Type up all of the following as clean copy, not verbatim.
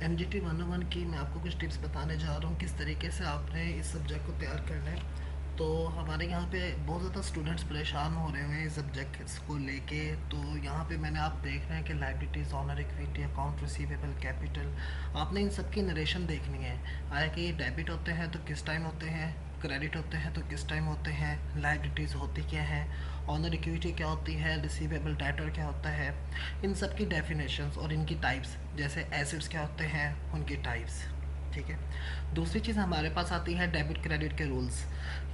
NGT 101 की मैं आपको कुछ टिप्स बताने जा रहा हूँ किस तरीके से आपने इस सब्जेक्ट को तैयार करना है। तो हमारे यहाँ पे बहुत ज़्यादा स्टूडेंट्स परेशान हो रहे हैं इस सब्जेक्ट्स को लेके। तो यहाँ पे मैंने आप देख रहे हैं कि liabilities, owner, equity, account receivable, capital, आपने इन सब की नरेशन देखनी है। आया कि ये डेबिट होते हैं तो किस टाइम होते हैं, क्रेडिट होते हैं तो किस टाइम होते हैं, लायबिलिटीज़ होती क्या है, ऑनर इक्विटी क्या होती है, रिसीवेबल डेटर क्या होता है, इन सब की डेफिनेशंस और इनकी टाइप्स, जैसे एसिड्स क्या होते हैं उनकी टाइप्स। ठीक है। दूसरी चीज़ हमारे पास आती है डेबिट क्रेडिट के रूल्स।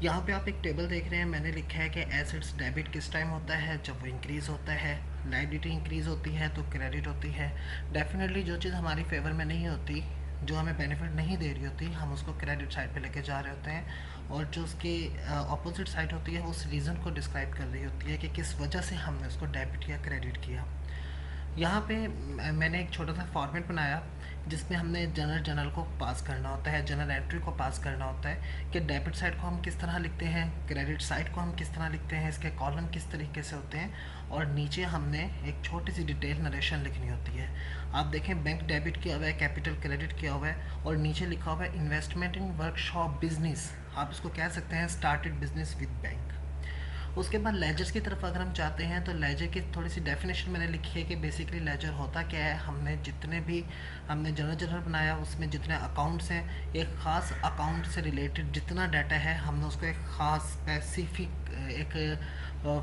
यहाँ पे आप एक टेबल देख रहे हैं, मैंने लिखा है कि एसिड्स डेबिट किस टाइम होता है, जब वो इंक्रीज़ होता है, लायबिलिटी इंक्रीज़ होती है तो क्रेडिट होती है। डेफिनेटली जो चीज़ हमारी फेवर में नहीं होती, जो हमें बेनिफिट नहीं दे रही होती, हम उसको क्रेडिट साइड पे लेके जा रहे होते हैं, और जो उसकी अपोजिट साइड होती है उस रीज़न को डिस्क्राइब कर रही होती है कि किस वजह से हमने उसको डेबिट या क्रेडिट किया। यहाँ पे मैंने एक छोटा सा फॉर्मेट बनाया जिसमें हमने जनरल को पास करना होता है, जनरल एंट्री को पास करना होता है कि डेबिट साइड को हम किस तरह लिखते हैं, क्रेडिट साइड को हम किस तरह लिखते हैं, इसके कॉलम किस तरीके से होते हैं, और नीचे हमने एक छोटी सी डिटेल नरेशन लिखनी होती है। आप देखें, बैंक डेबिट किया हुआ है, कैपिटल क्रेडिट किया हुआ है, और नीचे लिखा हुआ है इन्वेस्टमेंट इन वर्कशॉप बिजनेस। आप इसको कह सकते हैं स्टार्टेड बिजनेस विद बैंक। उसके बाद लेजर्स की तरफ अगर हम चाहते हैं तो लेजर की थोड़ी सी डेफिनेशन मैंने लिखी है कि बेसिकली लेजर होता क्या है। हमने जनरल बनाया, उसमें जितने अकाउंट्स हैं, एक ख़ास अकाउंट से रिलेटेड जितना डाटा है हमने उसको एक ख़ास स्पेसिफिक एक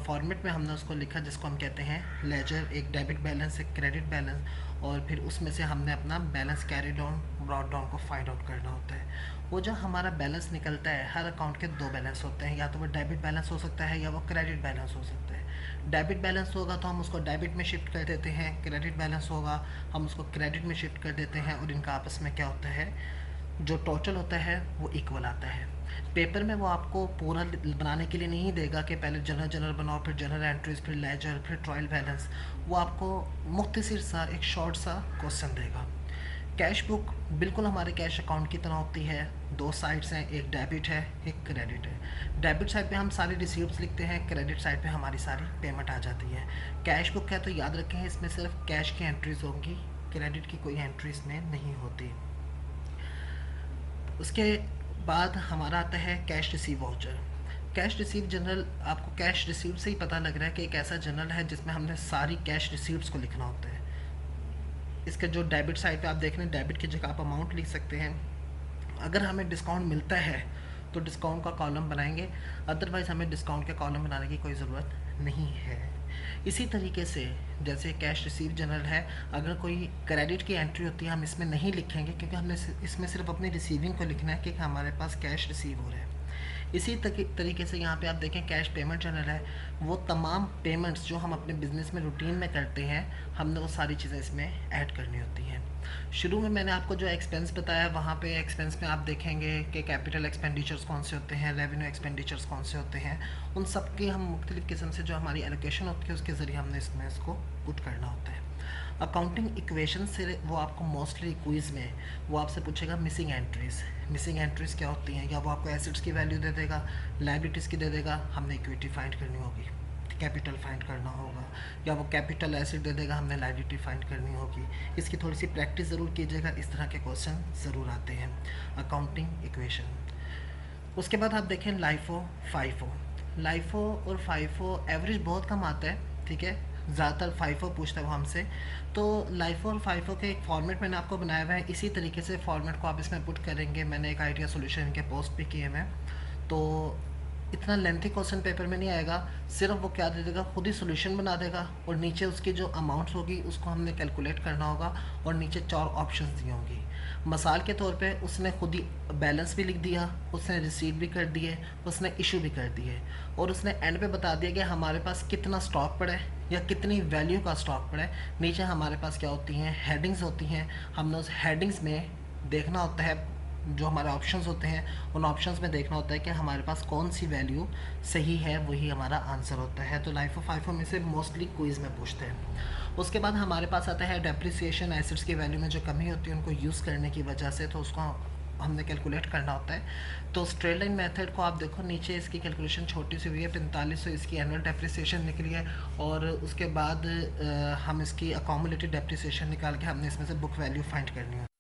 फॉर्मेट में हमने उसको लिखा, जिसको हम कहते हैं लेजर। एक डेबिट बैलेंस, एक क्रेडिट बैलेंस, और फिर उसमें से हमने अपना balance carry down, brought down को फाइंड आउट करना होता है। वो जो हमारा बैलेंस निकलता है, हर अकाउंट के दो बैलेंस होते हैं, या तो वो डेबिट बैलेंस हो सकता है या वो क्रेडिट बैलेंस हो सकता है। डेबिट बैलेंस होगा तो हम उसको डेबिट में शिफ्ट कर देते हैं, क्रेडिट बैलेंस होगा हम उसको क्रेडिट में शिफ्ट कर देते हैं, और इनका आपस में क्या होता है, जो टोटल होता है वो इक्वल आता है। पेपर में वो आपको पूरा बनाने के लिए नहीं देगा कि पहले जनरल बनाओ, फिर जनरल एंट्रीज, फिर लेजर, फिर ट्रायल बैलेंस। वो आपको मुख्तसर सा एक शॉर्ट सा क्वेश्चन देगा। कैश बुक बिल्कुल हमारे कैश अकाउंट की तरह होती है। दो साइड्स हैं, एक डेबिट है, एक क्रेडिट है। डेबिट साइड पे हम सारी रिसीप्ट्स लिखते हैं, क्रेडिट साइड पे हमारी सारी पेमेंट आ जाती है। कैश बुक है तो याद रखें इसमें सिर्फ कैश की एंट्रीज होंगी, क्रेडिट की कोई एंट्रीज में नहीं होती। उसके बाद हमारा आता है cash receive voucher. Cash receive general, आपको कैश रिसीव से ही पता लग रहा है कि एक ऐसा जनरल है जिसमें हमने सारी कैश रिसीव्ट्स को लिखना होता है। इसके जो डेबिट साइड पे आप देख रहे हैं, डेबिट की जगह आप अमाउंट लिख सकते हैं। अगर हमें डिस्काउंट मिलता है तो डिस्काउंट का कॉलम बनाएंगे, अदरवाइज़ हमें डिस्काउंट के कॉलम बनाने की कोई ज़रूरत नहीं है। इसी तरीके से जैसे कैश रिसीव जनरल है, अगर कोई क्रेडिट की एंट्री होती है हम इसमें नहीं लिखेंगे, क्योंकि हमने इसमें सिर्फ अपनी रिसीविंग को लिखना है कि हमारे पास कैश रिसीव हो रहा है। इसी तरीके से यहाँ पे आप देखें कैश पेमेंट जनरल है, वो तमाम पेमेंट्स जो हम अपने बिजनेस में रूटीन में करते हैं, हमने वो सारी चीज़ें इसमें ऐड करनी होती हैं। शुरू में मैंने आपको जो एक्सपेंस बताया, वहाँ पे एक्सपेंस में आप देखेंगे कि कैपिटल एक्सपेंडिचर्स कौन से होते हैं, रेवेन्यू एक्सपेंडिचर्स कौन से होते हैं, उन सब की हम मुख्तलिफ़ किस्म से जो हमारी एलोकेशन होती है उसके ज़रिए हमने इसमें इसको पुट करना होता है। अकाउंटिंग इक्वेशन से वो आपको मोस्टली क्विज़ में वो आपसे पूछेगा मिसिंग एंट्रीज़। मिसिंग एंट्रीज़ क्या होती हैं, या वो आपको एसेट्स की वैल्यू दे देगा, लायबिलिटीज़ की दे देगा, हमने इक्विटी फाइंड करनी होगी, कैपिटल फाइंड करना होगा, या वो कैपिटल एसेट दे देगा, हमने लायबिलिटी फाइंड करनी होगी। इसकी थोड़ी सी प्रैक्टिस ज़रूर कीजिएगा, इस तरह के क्वेश्चन ज़रूर आते हैं अकाउंटिंग इक्वेशन। उसके बाद आप देखें लाइफो, फाइफो। लाइफो और फाइफो एवरेज बहुत कम आता है, ठीक है, ज़्यादातर फाइफो पूछता है वो हमसे। तो लाइफो और फाइफो के एक फॉर्मेट मैंने आपको बनाया हुआ है, इसी तरीके से फॉर्मेट को आप इसमें पुट करेंगे। मैंने एक आइडिया सोल्यूशन इनके पोस्ट भी किए हैं, तो इतना लेंथी क्वेश्चन पेपर में नहीं आएगा। सिर्फ वो क्या दे देगा, खुद ही सोल्यूशन बना देगा, और नीचे उसकी जो अमाउंट्स होगी उसको हमने कैलकुलेट करना होगा, और नीचे 4 ऑप्शंस दिए होंगी। मसाल के तौर पे उसने खुद ही बैलेंस भी लिख दिया, उसने रिसीट भी कर दिए, उसने इशू भी कर दिए, और उसने एंड पे बता दिया कि हमारे पास कितना स्टॉक पड़ा है या कितनी वैल्यू का स्टॉक पड़ा है। नीचे हमारे पास क्या होती हैं, हेडिंग्स होती हैं। हमने उस हेडिंग्स में देखना होता है, जो हमारे ऑप्शंस होते हैं उन ऑप्शंस में देखना होता है कि हमारे पास कौन सी वैल्यू सही है, वही हमारा आंसर होता है। तो लाइफ ऑफ फाइफो में से मोस्टली क्विज में पूछते हैं। उसके बाद हमारे पास आता है डेप्रिसिएशन, एसेट्स की वैल्यू में जो कमी होती है उनको यूज़ करने की वजह से, तो उसको हमने कैलकुलेट करना होता है। तो स्ट्रेट लाइन मेथड को आप देखो, नीचे इसकी कैलकुलेशन छोटी सी हुई है, 4500 इसकी एनुअल डेप्रिसिएशन निकली है, और उसके बाद हम इसकी अकोमोलेटेड डेप्रिसिएशन निकाल के हमने इसमें से बुक वैल्यू फाइंड करनी है।